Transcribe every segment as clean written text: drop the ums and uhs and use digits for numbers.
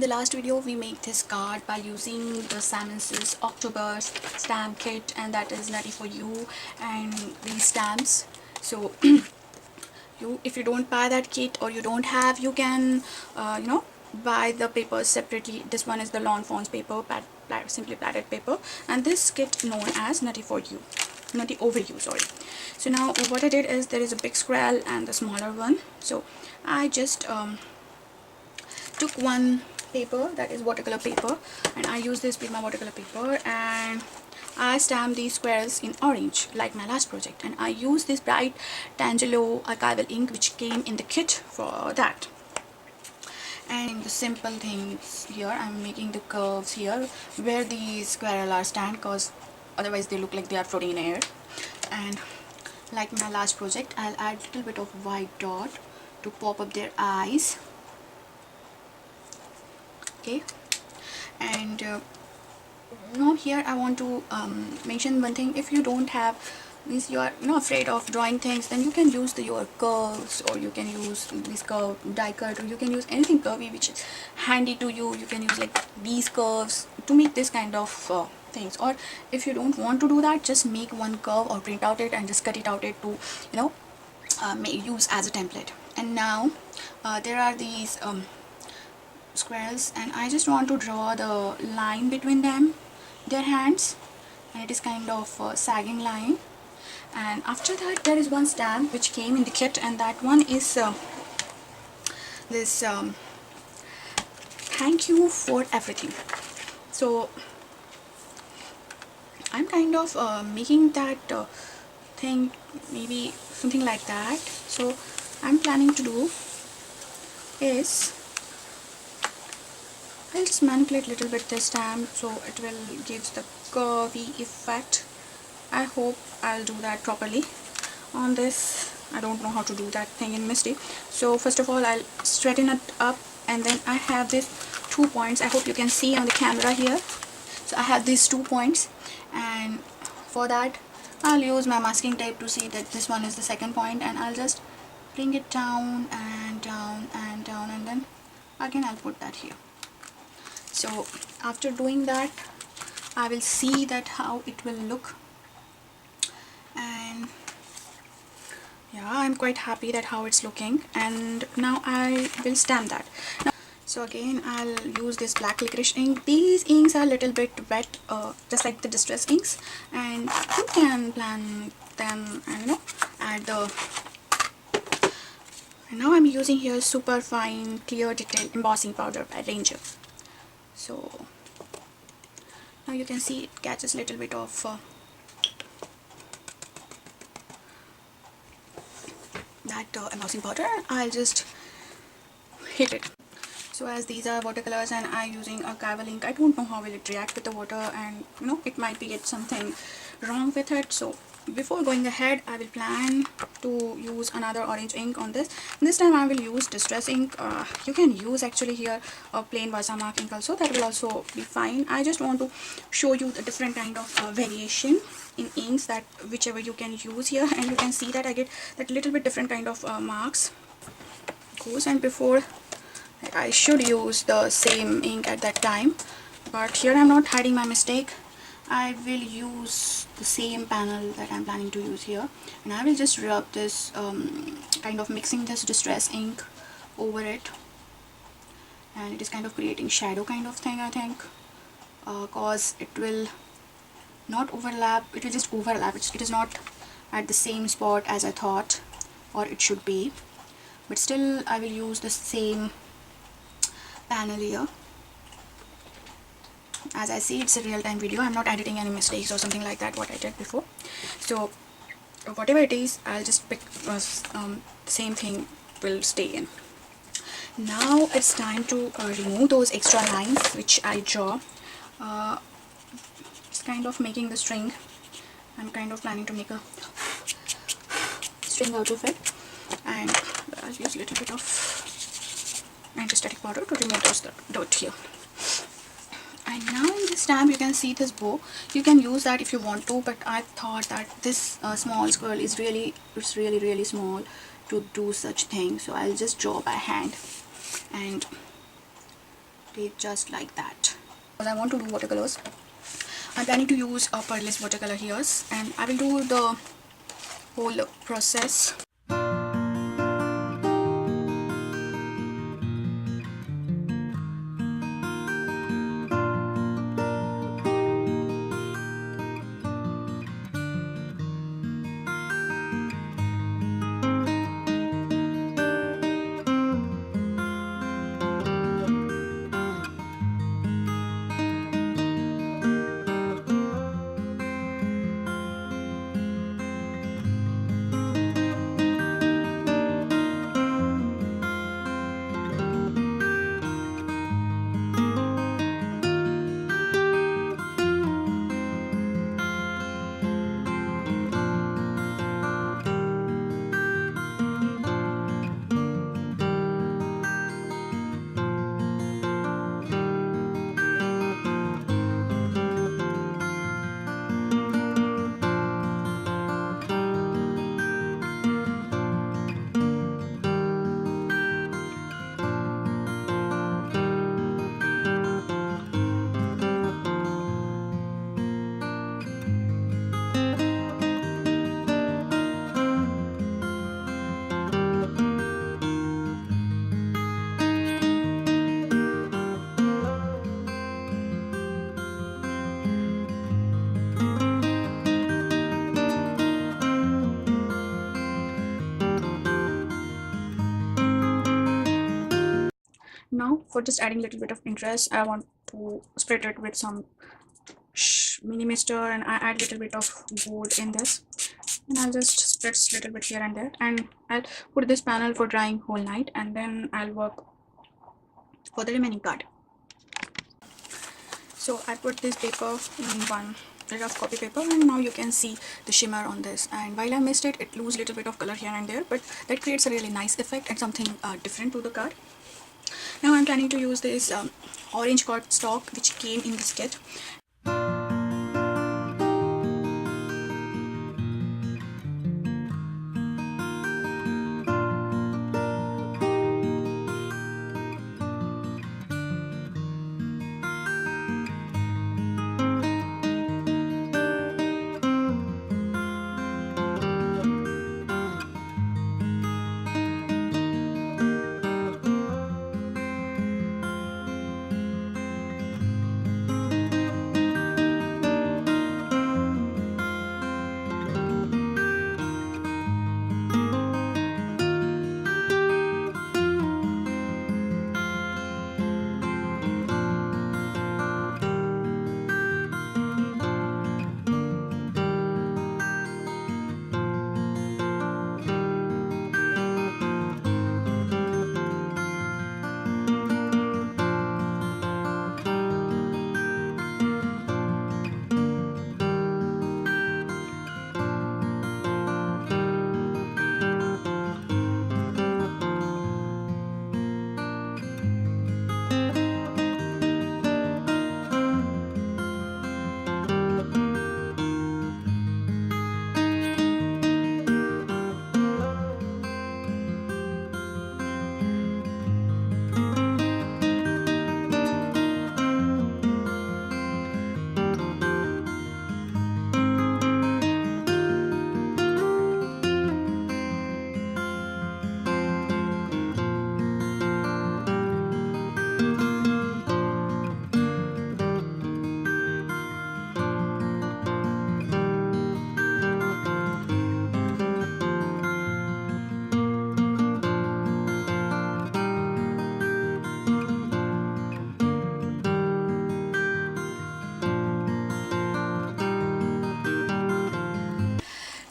the last video we made this card by using the Simmons's October stamp kit, and that is Nutty for You and these stamps. So if you don't buy that kit or you don't have, you can buy the papers separately. This one is the Lawn Fawn's paper, simply platted paper, and this kit known as Nutty for You, Nutty over You, sorry. So now what I did is, there is a big scroll and the smaller one, so I just took one paper, that is watercolor paper, and I use this with my watercolor paper, and I stamped these squares in orange like my last project, and I use this bright Tangelo archival ink which came in the kit for that. And the simple things here, I'm making the curves here where these squirrel are stand, because otherwise they look like they are floating in air. And like my last project, I'll add a little bit of white dot to pop up their eyes. Okay, and now here I want to mention one thing. If you don't have, means you are afraid of drawing things, then you can use your curves, or you can use this curve die cut, or you can use anything curvy which is handy to you. You can use like these curves to make this kind of things. Or if you don't want to do that, just make one curve or print out it and just cut it out it to use as a template. And now there are these squares, and I just want to draw the line between them, their hands, and it is kind of a sagging line. And after that, there is one stamp which came in the kit, and that one is this thank you for everything. So I'm kind of making that thing, maybe something like that. So I'm planning to do is, I'll just manipulate a little bit this stamp so it will give the curvy effect. I hope I'll do that properly on this. I don't know how to do that thing in Misty. So first of all, I'll straighten it up, and then I have these 2 points. I hope you can see on the camera here. So I have these 2 points, and for that I'll use my masking tape to see that this one is the second point, and I'll just bring it down and down and down, and then again I'll put that here. So after doing that, I will see that how it will look, and yeah, I'm quite happy that how it's looking. And now I will stamp that. So again, I'll use this black licorice ink. These inks are a little bit wet, just like the distress inks, and you can plan them and add the. And now I'm using here super fine clear detail embossing powder by Ranger. So now you can see it catches a little bit of that embossing powder. I'll just hit it. So as these are watercolors and I'm using archival ink, I don't know how will it react with the water, and it might be get something wrong with it. So before going ahead, I will plan to use another orange ink on this. This time I will use distress ink. You can use actually here a plain Versamark ink also, that will also be fine. I just want to show you the different kind of variation in inks, that whichever you can use here, and you can see that I get that little bit different kind of marks goes. And before, I should use the same ink at that time, but here I'm not hiding my mistake. I will use the same panel that I'm planning to use here, and I will just rub this kind of mixing this distress ink over it, and it is kind of creating shadow kind of thing, I think, cause it will not overlap, it will just overlap. It is not at the same spot as I thought or it should be, but still I will use the same panel here. As I see, it's a real-time video, I'm not editing any mistakes or something like that what I did before. So whatever it is, I'll just pick the same thing will stay in. Now it's time to remove those extra lines which I draw. It's kind of making the string. I'm kind of planning to make a string out of it, and I'll use a little bit of anti-static powder to remove those dirt here. And now in this stamp you can see this bow. You can use that if you want to, but I thought that this small squirrel is really small to do such thing, so I'll just draw by hand. And it just like that. Because I want to do watercolors, I'm planning to use a pearless watercolor here, and I will do the whole process. Now for just adding a little bit of interest, I want to spread it with some mini mister, and I add a little bit of gold in this, and I'll just spread a little bit here and there, and I'll put this panel for drying whole night, and then I'll work for the remaining card. So I put this paper in one rough copy paper, and now you can see the shimmer on this, and while I missed it, it lose a little bit of color here and there, but that creates a really nice effect and something different to the card. Now I'm planning to use this orange cardstock which came in this kit.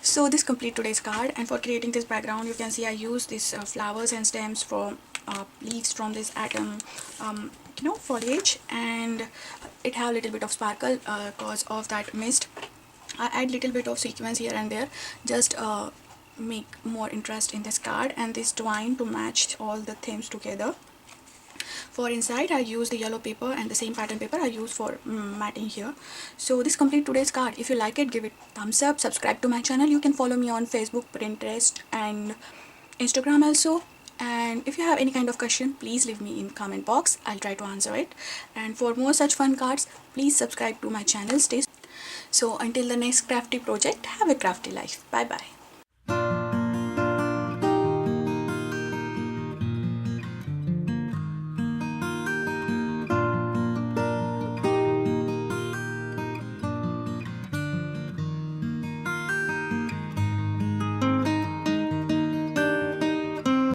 So this complete today's card, and for creating this background, you can see I use these flowers and stems for leaves from this atom foliage, and it have a little bit of sparkle cause of that mist. I add little bit of sequence here and there, just make more interest in this card, and this twine to match all the themes together. For inside, I use the yellow paper, and the same pattern paper I use for matting here. So this complete today's card. If you like it, give it thumbs up, subscribe to my channel. You can follow me on Facebook, Pinterest and Instagram also. And if you have any kind of question, please leave me in comment box. I'll try to answer it. And for more such fun cards, please subscribe to my channel. Stay. So until the next crafty project, have a crafty life. Bye bye.